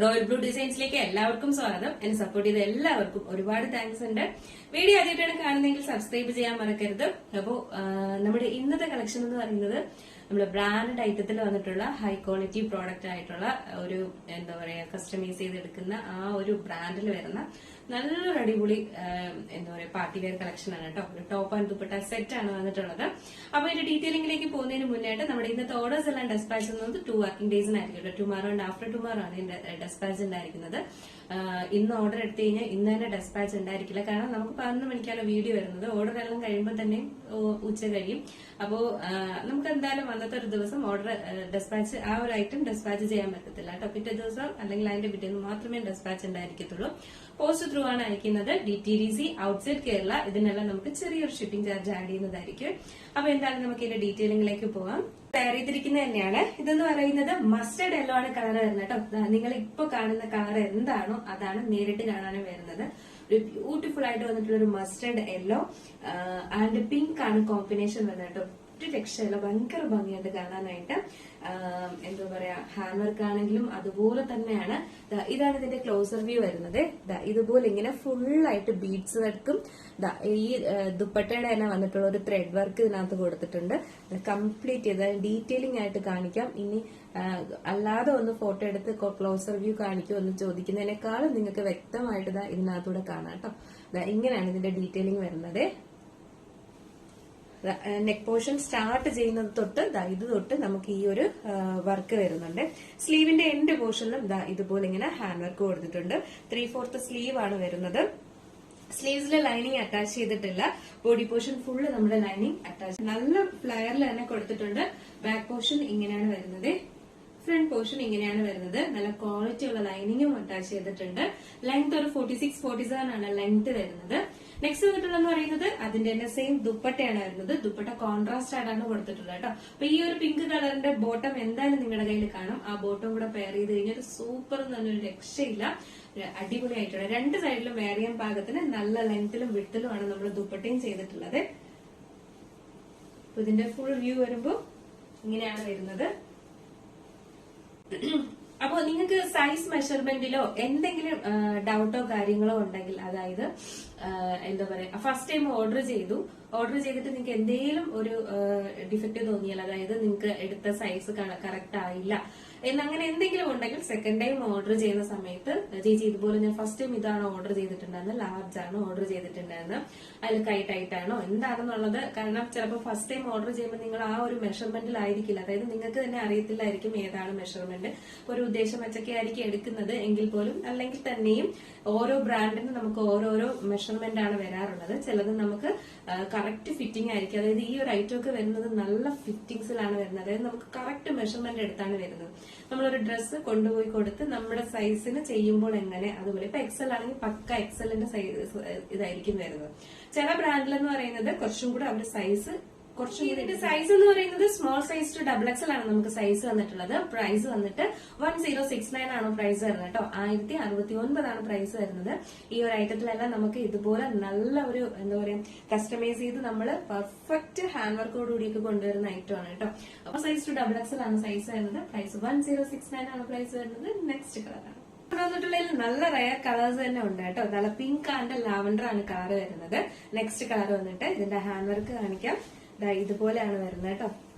Royal blue ഡിസൈൻസിലേക്ക് എല്ലാവർക്കും സ്വാഗതം. എന്നെ സപ്പോർട്ട് ചെയ്ത എല്ലാവർക്കും ഒരുപാട് താങ്ക്സ് ഉണ്ട്. വീഡിയോ ആദ്യമായിട്ടാണ് കാണുന്നതെങ്കിൽ സബ്സ്ക്രൈബ് ചെയ്യാൻ മറക്കരുത്. അപ്പോ നമ്മുടെ ഇന്നത്തെ കളക്ഷൻ എന്ന് പറയുന്നത് നമ്മുടെ ബ്രാൻഡ് ഐറ്റത്തിൽ വന്നിട്ടുള്ള ഹൈ ക്വാളിറ്റി പ്രോഡക്റ്റ് ആയിട്ടുള്ള ഒരു എന്താ പറയാ കസ്റ്റമൈസ് ചെയ്തെടുക്കുന്ന ആ ഒരു ബ്രാൻഡിൽ വരുന്ന നല്ലൊരു അടിപൊളി എന്താ പറയാ പാർട്ടി വെയർ കളക്ഷൻ ആണ് കേട്ടോ. ഒരു ടോപ്പ് ആൻഡ് ദുപ്പട്ട സെറ്റ് ആണ് വന്നിട്ടുള്ളത്. അപ്പൊ ഇതിന്റെ ഡീറ്റെയിലിംഗിലേക്ക് പോകുന്നതിന് മുന്നായിട്ട് നമ്മുടെ ഇന്നത്തെ ഓർഡേഴ്സ് എല്ലാം ഡെസ്പാച്ച് ചെയ്യുന്നത് 2 വർക്കിംഗ് ഡേയ്സിനായിരിക്കും. ടുമാറോ ആൻഡ് ആഫ്റ്റർ ടുമാറോ ആണ് ഇതിന്റെ ഡെസ്പാച്ച് ഉണ്ടായിരിക്കുന്നത്. ഇന്ന് ഓർഡർ എടുത്തു കഴിഞ്ഞാൽ ഇന്ന് തന്നെ ഡെസ്പാച്ച് ഉണ്ടായിരിക്കില്ല. കാരണം നമുക്ക് 11 മണിക്കാണ് വീഡിയോ വരുന്നത്. ഓർഡർ എല്ലാം കഴിയുമ്പോൾ തന്നെ ഉച്ച കഴിയും. അപ്പോ നമുക്ക് എന്തായാലും അന്നത്തെ ഒരു ദിവസം ഓർഡർ ഡെസ്പാച്ച് ആ ഒരു ഐറ്റം ഡെസ്പാച്ച് ചെയ്യാൻ പറ്റത്തില്ല കേട്ടോ. പിറ്റേ ദിവസം അല്ലെങ്കിൽ അതിന്റെ പിറ്റേന്ന് മാത്രമേ ഡെസ്പാച്ച് ഉണ്ടായിരിക്കത്തുള്ളൂ. പോസ്റ്റ് ത്രൂ ആണ് അയക്കുന്നത്. DTDC outside Kerala. ഇതിനെല്ലാം നമുക്ക് ചെറിയൊരു ഷിപ്പിംഗ് ചാർജ് ആഡ് ചെയ്യുന്നതായിരിക്കും. അപ്പൊ എന്തായാലും നമുക്ക് ഇതിന്റെ ഡീറ്റെയിലിംഗിലേക്ക് പോവാം. തയ്യാർ ചെയ്തിരിക്കുന്നത് തന്നെയാണ്. ഇതെന്ന് പറയുന്നത് മസ്റ്റർഡ് യെല്ലോ ആണ് കളർ വരുന്നത് കേട്ടോ. നിങ്ങൾ ഇപ്പൊ കാണുന്ന കളർ എന്താണോ അതാണ് നേരിട്ട് കാണാനും വരുന്നത്. ഒരു ബ്യൂട്ടിഫുൾ ആയിട്ട് വന്നിട്ടുള്ള ഒരു മസ്റ്റർഡ് യെല്ലോ ആൻഡ് പിങ്ക് ആണ് കോമ്പിനേഷൻ വരുന്നത് കേട്ടോ. ഒരു രക്ഷയില്ല, ഭയങ്കര ഭംഗിയുണ്ട് കാണാനായിട്ട്. എന്താ പറയാ ഹാൻഡ് വർക്ക് ആണെങ്കിലും അതുപോലെ തന്നെയാണ്. ഇതാണ് ഇതിന്റെ ക്ലോസർ വ്യൂ വരുന്നത്. ഇതുപോലെ ഇങ്ങനെ ഫുള്ളായിട്ട് ബീഡ്സ് വർക്കും ഈ ദുപ്പട്ടയുടെ തന്നെ വന്നിട്ടുള്ള ഒരു ത്രെഡ് വർക്ക് ഇതിനകത്ത് കൊടുത്തിട്ടുണ്ട്. കംപ്ലീറ്റ് ചെയ്ത് ഡീറ്റെയിലിംഗ് ആയിട്ട് കാണിക്കാം. ഇനി അല്ലാതെ ഒന്ന് ഫോട്ടോ എടുത്ത് ക്ലോസർ വ്യൂ കാണിക്കുമോ എന്ന് ചോദിക്കുന്നതിനേക്കാളും നിങ്ങൾക്ക് വ്യക്തമായിട്ട് ഇതിനകത്തൂടെ കാണാം കേട്ടോ. ഇങ്ങനെയാണ് ഇതിന്റെ ഡീറ്റെയിലിംഗ് വരുന്നത്. നെക്ക് പോർഷൻ സ്റ്റാർട്ട് ചെയ്യുന്നത് തൊട്ട് ഇത് തൊട്ട് നമുക്ക് ഈ ഒരു വർക്ക് വരുന്നുണ്ട്. സ്ലീവിന്റെ എൻഡ് പോർഷനിലും ഇതുപോലെ ഇങ്ങനെ ഹാൻഡ് വർക്ക് കൊടുത്തിട്ടുണ്ട്. 3/4 സ്ലീവ് ആണ് വരുന്നത്. സ്ലീവ്സിലെ ലൈനിങ് അറ്റാച്ച് ചെയ്തിട്ടില്ല. ബോഡി പോർഷൻ ഫുള്ള് നമ്മുടെ ലൈനിങ് അറ്റാച്ച് നല്ല ഫ്ലയറിൽ തന്നെ കൊടുത്തിട്ടുണ്ട്. ബാക്ക് പോർഷൻ ഇങ്ങനെയാണ് വരുന്നത്. ഫ്രണ്ട് പോർഷൻ ഇങ്ങനെയാണ് വരുന്നത്. നല്ല ക്വാളിറ്റി ഉള്ള ലൈനിങ്ങും അറ്റാച്ച് ചെയ്തിട്ടുണ്ട്. ലെങ്ത് ഒരു 46-47 ആണ് ലെങ്ത് വരുന്നത്. നെക്സ്റ്റ് വന്നിട്ടുള്ളതെന്ന് പറയുന്നത് അതിന്റെ തന്നെ സെയിം ദുപ്പട്ടയാണ് വരുന്നത്. ദുപ്പട്ട കോൺട്രാസ്റ്റ് ആയിട്ടാണ് കൊടുത്തിട്ടുള്ളത് കേട്ടോ. അപ്പൊ ഈ ഒരു പിങ്ക് കളറിന്റെ ബോട്ടം എന്തായാലും നിങ്ങളുടെ കയ്യിൽ കാണും. ആ ബോട്ടം കൂടെ പെയർ ചെയ്ത് കഴിഞ്ഞാൽ സൂപ്പർ എന്ന് പറഞ്ഞൊരു രക്ഷയില്ല. അടിപൊളിയായിട്ടുള്ള രണ്ട് സൈഡിലും വെയർ ചെയ്യാൻ പാകത്തിന് നല്ല ലെങ്ത്തിലും വിട്ടിലുമാണ് നമ്മൾ ദുപ്പട്ടയും ചെയ്തിട്ടുള്ളത്. ഇതിന്റെ ഫുൾ വ്യൂ വരുമ്പോ ഇങ്ങനെയാണ് വരുന്നത്. അപ്പോ നിങ്ങൾക്ക് സൈസ് മെഷർമെന്റിലോ എന്തെങ്കിലും ഡൗട്ടോ കാര്യങ്ങളോ ഉണ്ടെങ്കിൽ, അതായത് എന്താ പറയാ ഫസ്റ്റ് ടൈം ഓർഡർ ചെയ്തിട്ട് നിങ്ങൾക്ക് എന്തെങ്കിലും ഒരു ഡിഫക്റ്റ് തോന്നിയാൽ, അതായത് നിങ്ങൾക്ക് എടുത്ത സൈസ് കറക്റ്റ് ആയില്ല എന്നങ്ങനെ എന്തെങ്കിലും ഉണ്ടെങ്കിൽ സെക്കൻഡ് ടൈം ഓർഡർ ചെയ്യുന്ന സമയത്ത് ചേച്ചി ഇതുപോലെ ഞാൻ ഫസ്റ്റ് ടൈം ഇതാണ് ഓർഡർ ചെയ്തിട്ടുണ്ടായിരുന്നത്, ലാർജ് ആണ് ഓർഡർ ചെയ്തിട്ടുണ്ടായിരുന്നത്, അതിൽ കൈ ടൈറ്റ് ആണോ എന്താണെന്നുള്ളത്. കാരണം ചിലപ്പോൾ ഫസ്റ്റ് ടൈം ഓർഡർ ചെയ്യുമ്പോൾ നിങ്ങൾ ആ ഒരു മെഷർമെന്റിലായിരിക്കില്ല, അതായത് നിങ്ങൾക്ക് തന്നെ അറിയത്തില്ലായിരിക്കും ഏതാണ് മെഷർമെന്റ്. ഒരു ഉദ്ദേശം വെച്ചൊക്കെ ആയിരിക്കും എടുക്കുന്നത് എങ്കിൽ പോലും, അല്ലെങ്കിൽ തന്നെയും ഓരോ ബ്രാൻഡിന് നമുക്ക് ഓരോരോ മെഷർമെന്റ് ആണ് വരാറുള്ളത്. ചിലത് നമുക്ക് കറക്റ്റ് ഫിറ്റിംഗ് ആയിരിക്കും. അതായത് ഈ ഒരു ഐറ്റം ഒക്കെ വരുന്നത് നല്ല ഫിറ്റിംഗ്സിലാണ് വരുന്നത്. അതായത് നമുക്ക് കറക്റ്റ് മെഷർമെന്റ് എടുത്താണ് വരുന്നത്. നമ്മളൊരു ഡ്രസ്സ് കൊണ്ടുപോയി കൊടുത്ത് നമ്മുടെ സൈസിന് ചെയ്യുമ്പോൾ എങ്ങനെ, അതുപോലെ ഇപ്പൊ എക്സൽ ആണെങ്കിൽ പക്ക എക്സലിന്റെ സൈസ് ഇതായിരിക്കും വരുന്നത്. ചില ബ്രാൻഡിലെന്ന് പറയുന്നത് കുറച്ചും കൂടെ അവരുടെ സൈസ് ഇതിന്റെ സൈസ് എന്ന് പറയുന്നത് സ്മോൾ സൈസ് ടു XXL ആണ് നമുക്ക് സൈസ് വന്നിട്ടുള്ളത്. പ്രൈസ് വന്നിട്ട് 1069 ആണ് പ്രൈസ് വരുന്നത് കേട്ടോ. 1069 ആണ് പ്രൈസ് വരുന്നത്. ഈ ഒരു ഐറ്റത്തിലെല്ലാം നമുക്ക് ഇതുപോലെ നല്ല ഒരു എന്താ പറയാ കസ്റ്റമൈസ് ചെയ്ത് നമ്മൾ പെർഫെക്റ്റ് ഹാൻഡ് വർക്കോട് കൂടിയൊക്കെ കൊണ്ടുവരുന്ന ഐറ്റം ആണ് കേട്ടോ. അപ്പൊ സൈസ് ടു XXL ആണ് സൈസ് വരുന്നത്. പ്രൈസ് 1069 ആണ് പ്രൈസ് വരുന്നത്. നെക്സ്റ്റ് കളറാണ് വന്നിട്ടുള്ളതിൽ നല്ല റയർ കളേഴ്സ് തന്നെ ഉണ്ട് കേട്ടോ. നല്ല പിങ്ക് ആൻഡ് ലാവൻഡർ ആണ് കളർ വരുന്നത്. നെക്സ്റ്റ് കളർ വന്നിട്ട് ഇതിന്റെ ഹാൻഡ് വർക്ക് കാണിക്കാം. ഇതുപോലെയാണ് വരുന്നത് കേട്ടോ.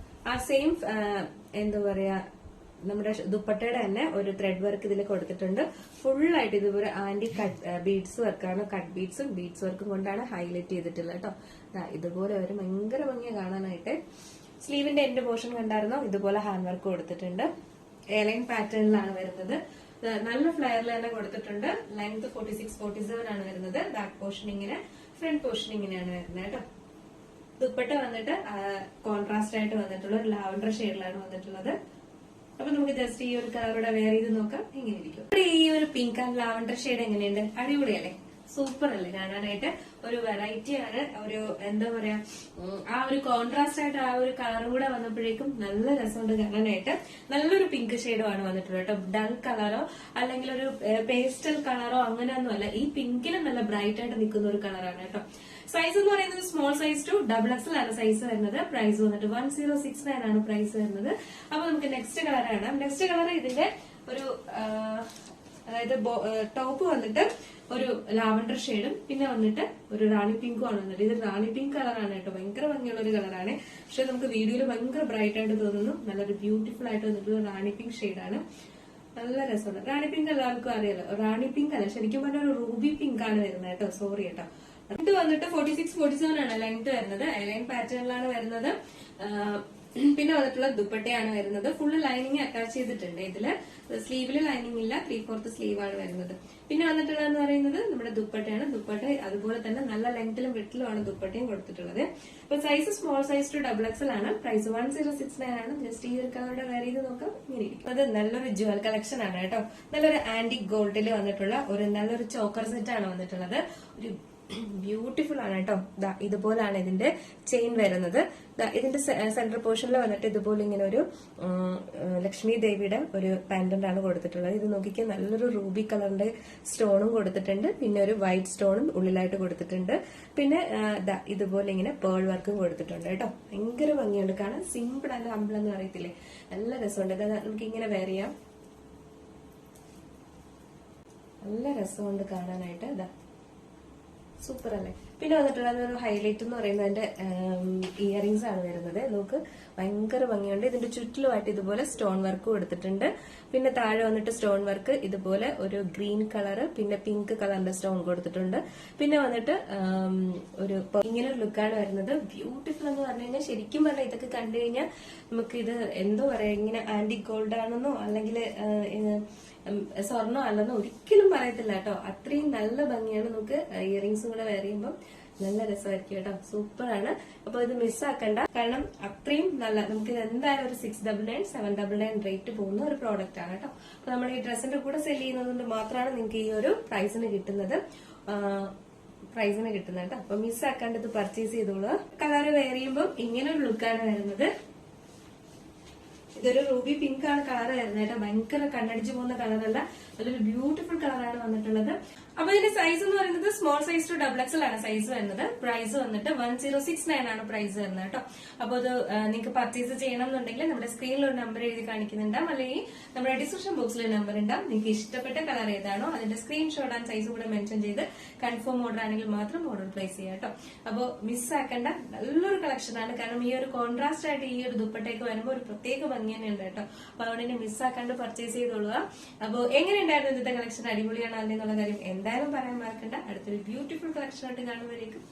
ആ സെയിം എന്താ പറയാ നമ്മുടെ ദുപ്പട്ടയുടെ തന്നെ ഒരു ത്രെഡ് വർക്ക് ഇതിൽ കൊടുത്തിട്ടുണ്ട്. ഫുള്ളായിട്ട് ഇതുപോലെ ആന്റി കട്ട് ബീഡ്സ് വർക്കാണ്. കട്ട് ബീഡ്സും ബീഡ്സ് വർക്കും കൊണ്ടാണ് ഹൈലൈറ്റ് ചെയ്തിട്ടുള്ളത് കേട്ടോ. ഇതുപോലെ വരും, ഭയങ്കര ഭംഗിയ കാണാനായിട്ട്. സ്ലീവിന്റെ എൻഡ് പോർഷൻ കണ്ടായിരുന്നോ, ഇതുപോലെ ഹാൻഡ് വർക്ക് കൊടുത്തിട്ടുണ്ട്. എയർലൈൻ പാറ്റേണിലാണ് വരുന്നത്. നല്ല ഫ്ലയറിൽ തന്നെ കൊടുത്തിട്ടുണ്ട്. ലെങ്ത് 46-47 ആണ് വരുന്നത്. ബാക്ക് പോർഷൻ ഇങ്ങനെ, ഫ്രണ്ട് പോർഷൻ ഇങ്ങനെയാണ് വരുന്നത് കേട്ടോ. ദുപ്പട്ട വന്നിട്ട് കോൺട്രാസ്റ്റ് ആയിട്ട് വന്നിട്ടുള്ള ഒരു ലാവൻഡർ ഷെയ്ഡിലാണ് വന്നിട്ടുള്ളത്. അപ്പൊ നമുക്ക് ജസ്റ്റ് ഈ ഒരു കളറോടെ വെയർ ചെയ്ത് നോക്കാം എങ്ങനെ ഇരിക്കും. ഈ ഒരു പിങ്ക് ആൻഡ് ലാവൻഡർ ഷെയ്ഡ് എങ്ങനെയുണ്ട്? അടിപൊളിയല്ലേ, സൂപ്പർ അല്ലേ കാണാനായിട്ട്? ഒരു വെറൈറ്റി ആണ്. ഒരു എന്താ പറയാ ആ ഒരു കോൺട്രാസ്റ്റ് ആയിട്ട് ആ ഒരു കളറും കൂടെ വന്നപ്പോഴേക്കും നല്ല രസമുണ്ട് കാണാനായിട്ട്. നല്ലൊരു പിങ്ക് ഷെയ്ഡുമാണ് വന്നിട്ടുള്ളത് കേട്ടോ. ഡൾ കളറോ അല്ലെങ്കിൽ ഒരു പേസ്റ്റൽ കളറോ അങ്ങനെയൊന്നും അല്ല. ഈ പിങ്കിലും നല്ല ബ്രൈറ്റ് ആയിട്ട് നിൽക്കുന്ന ഒരു കളറാണ് കേട്ടോ. സൈസ് എന്ന് പറയുന്നത് സ്മോൾ സൈസ് ടു XXL ആണ് സൈസ് വരുന്നത്. പ്രൈസ് വന്നിട്ട് 1069 ആണ് പ്രൈസ് വരുന്നത്. അപ്പൊ നമുക്ക് നെക്സ്റ്റ് കളർ കാണാം. നെക്സ്റ്റ് കളർ ഇതിന്റെ ഒരു അതായത് ടോപ്പ് വന്നിട്ട് ഒരു ലാവൻഡർ ഷെയ്ഡും പിന്നെ വന്നിട്ട് ഒരു റാണി പിങ്കും ആണ് വന്നിട്ട്. ഇത് റാണി പിങ്ക് കളറാണ് കേട്ടോ, ഭയങ്കര ഭംഗിയുള്ള ഒരു കളറാണ്. പക്ഷെ നമുക്ക് വീഡിയോയിൽ ഭയങ്കര ബ്രൈറ്റ് ആയിട്ട് തോന്നുന്നു. നല്ലൊരു ബ്യൂട്ടിഫുൾ ആയിട്ട് വന്നിട്ടുള്ള റാണി പിങ്ക് ഷെയ്ഡാണ്. നല്ല രസമുണ്ട്. റാണി പിങ്ക് എല്ലാവർക്കും അറിയാലോ. റാണി പിങ്ക് അല്ല, ശരിക്കും പറഞ്ഞ ഒരു റൂബി പിങ്ക് ആണ് വരുന്നത് കേട്ടോ. സോറി കേട്ടോ. ഇത് വന്നിട്ട് 46-47 ആണ് ലെങ്ത് വരുന്നത്. ഐലൈൻ പാറ്റേണിലാണ് വരുന്നത്. പിന്നെ വന്നിട്ടുള്ള ദുപ്പട്ടയാണ് വരുന്നത്. ഫുള്ള് ലൈനിങ് അറ്റാച്ച് ചെയ്തിട്ടുണ്ട്. ഇതില് സ്ലീവില് ലൈനിങ് ഇല്ല, 3/4 സ്ലീവ് ആണ് വരുന്നത്. പിന്നെ വന്നിട്ടുള്ളതെന്ന് പറയുന്നത് നമ്മുടെ ദുപ്പട്ടയാണ്. ദുപ്പട്ട അതുപോലെ തന്നെ നല്ല ലെങ്ത്തിലും വിട്ടിലുമാണ് ദുപ്പട്ടയും കൊടുത്തിട്ടുള്ളത്. അപ്പൊ size small size to XXL ആണ്. പ്രൈസ് 1069 ആണ്. ജസ്റ്റ് ഈ ഒരു കളറുടെ വേറെ ചെയ്ത് നോക്കാം. ഇങ്ങനെ ഇരിക്കും. അത് നല്ലൊരു ജ്വൽ കളക്ഷൻ ആണ് കേട്ടോ. നല്ലൊരു ആന്റിക് ഗോൾഡിൽ വന്നിട്ടുള്ള ഒരു നല്ലൊരു ചോക്കർ സെറ്റ് ആണ് വന്നിട്ടുള്ളത്. ഒരു ബ്യൂട്ടിഫുൾ ആണ് കേട്ടോ. ഇതുപോലാണ് ഇതിന്റെ ചെയിൻ വരുന്നത്. ഇതിന്റെ സെന്റർ പോർഷനിൽ വന്നിട്ട് ഇതുപോലെ ഇങ്ങനെ ഒരു ലക്ഷ്മി ദേവിയുടെ ഒരു പാൻഡന്റ് ആണ് കൊടുത്തിട്ടുള്ളത്. ഇത് നോക്കിക്കാൻ നല്ലൊരു റൂബി കളറിന്റെ സ്റ്റോണും കൊടുത്തിട്ടുണ്ട്. പിന്നെ ഒരു വൈറ്റ് സ്റ്റോണും ഉള്ളിലായിട്ട് കൊടുത്തിട്ടുണ്ട്. പിന്നെ ഇതുപോലെ ഇങ്ങനെ പേൾ വർക്കും കൊടുത്തിട്ടുണ്ട് കേട്ടോ. ഭയങ്കര ഭംഗിയുണ്ട് കാണാൻ. സിമ്പിൾ അല്ല ഹംബിൾ എന്ന് അറിയത്തില്ലേ, നല്ല രസമുണ്ട്. നമുക്ക് ഇങ്ങനെ വെയർ ചെയ്യാം. നല്ല രസമുണ്ട് കാണാനായിട്ട്. സൂപ്പർ അല്ലേ. പിന്നെ വന്നിട്ടുള്ളത് ഒരു ഹൈലൈറ്റ് എന്ന് പറയുന്നത് അതിന്റെ ഇയറിംഗ്സ് ആണ് വരുന്നത്. നമുക്ക് ഭയങ്കര ഭംഗിയുണ്ട്. ഇതിന്റെ ചുറ്റിലുമായിട്ട് ഇതുപോലെ സ്റ്റോൺ വർക്ക് കൊടുത്തിട്ടുണ്ട്. പിന്നെ താഴെ വന്നിട്ട് സ്റ്റോൺ വർക്ക് ഇതുപോലെ ഒരു ഗ്രീൻ കളർ പിന്നെ പിങ്ക് കളറിന്റെ സ്റ്റോൺ കൊടുത്തിട്ടുണ്ട്. പിന്നെ വന്നിട്ട് ഒരു ഇങ്ങനെ ഒരു ലുക്കാണ് വരുന്നത്. ബ്യൂട്ടിഫുൾ എന്ന് പറഞ്ഞു കഴിഞ്ഞാൽ ശരിക്കും പറഞ്ഞാൽ ഇതൊക്കെ കണ്ടു കഴിഞ്ഞാൽ നമുക്ക് ഇത് എന്തോ പറയാ, ഇങ്ങനെ ആന്റിക് ഗോൾഡ് ആണെന്നോ അല്ലെങ്കിൽ സ്വർണ്ണം അല്ലെന്നോ ഒരിക്കലും പറയത്തില്ല കേട്ടോ. അത്രയും നല്ല ഭംഗിയാണ്. നമുക്ക് ഇയറിംഗ്സും കൂടെ വെയർ ചെയ്യുമ്പോൾ നല്ല രസമായിരിക്കും കേട്ടോ. സൂപ്പർ ആണ്. അപ്പൊ ഇത് മിസ്സാക്കണ്ട, കാരണം അത്രയും നല്ല, നമുക്ക് ഇത് എന്തായാലും ഒരു 699, 799 റേറ്റ് പോകുന്ന ഒരു പ്രോഡക്റ്റ് ആണ് കേട്ടോ. അപ്പൊ നമ്മൾ ഈ ഡ്രസ്സിന്റെ കൂടെ സെല് ചെയ്യുന്നത് കൊണ്ട് മാത്രമാണ് നിങ്ങൾക്ക് ഈ ഒരു പ്രൈസിന് കിട്ടുന്നത് കേട്ടോ. അപ്പൊ മിസ്സാക്കാണ്ട് ഇത് പർച്ചേസ് ചെയ്തോളൂ. കളർ വെയർ ചെയ്യുമ്പോൾ ഇങ്ങനെ ഒരു ലുക്കാണ് വരുന്നത്. ഇതൊരു റൂബി പിങ്ക് ആണ് കളർ വരുന്നത് കേട്ടോ. ഭയങ്കര കണ്ണടിച്ചു പോകുന്ന കളറല്ല, നല്ലൊരു ബ്യൂട്ടിഫുൾ കളറാണ് വന്നിട്ടുള്ളത്. അപ്പൊ ഇതിന്റെ സൈസ് എന്ന് പറയുന്നത് സ്മോൾ സൈസ് ടു XXL ആണ് സൈസ് വരുന്നത്. പ്രൈസ് വന്നിട്ട് 1069 ആണ് പ്രൈസ് വരുന്നത് കേട്ടോ. അപ്പൊ അത് നിങ്ങൾക്ക് പർച്ചേസ് ചെയ്യണം എന്നുണ്ടെങ്കിൽ നമ്മുടെ സ്ക്രീനിൽ ഒരു നമ്പർ എഴുതി കാണിക്കുന്നുണ്ടാവും, അല്ലെങ്കിൽ നമ്മുടെ ഡിസ്ക്രിപ്ഷൻ ബോക്സിൽ ഒരു നമ്പർ ഉണ്ടാവും. നിങ്ങൾക്ക് ഇഷ്ടപ്പെട്ട കളർ ഏതാണോ അതിന്റെ സ്ക്രീൻഷോട്ട് ആൻഡ് സൈസ് കൂടെ മെൻഷൻ ചെയ്ത് കൺഫേം ഓർഡർ ആണെങ്കിൽ മാത്രം ഓർഡർ പ്ലേസ് ചെയ്യാം കേട്ടോ. അപ്പൊ മിസ്സാക്കേണ്ട നല്ലൊരു കളക്ഷൻ ആണ്. കാരണം ഈ ഒരു കോൺട്രാസ്റ്റ് ആയിട്ട് ഈ ഒരു ദുപ്പട്ടയൊക്കെ വരുമ്പോൾ ഒരു പ്രത്യേക ഭംഗി തന്നെ ഉണ്ട് കേട്ടോ. അപ്പൊ അതുകൊണ്ട് മിസ്സാക്കാണ്ട് പർച്ചേസ് ചെയ്തോളുക. അപ്പൊ എങ്ങനെയുണ്ടായിരുന്നു ഇന്നത്തെ കളക്ഷൻ? അടിപൊളിയാണോ അല്ലെന്നുള്ള കാര്യം എന്തായാലും പറയാൻ മറക്കണ്ട. അടുത്തൊരു ബ്യൂട്ടിഫുൾ കളക്ഷൻ ആയിട്ട് കാണുമ്പോഴേക്കും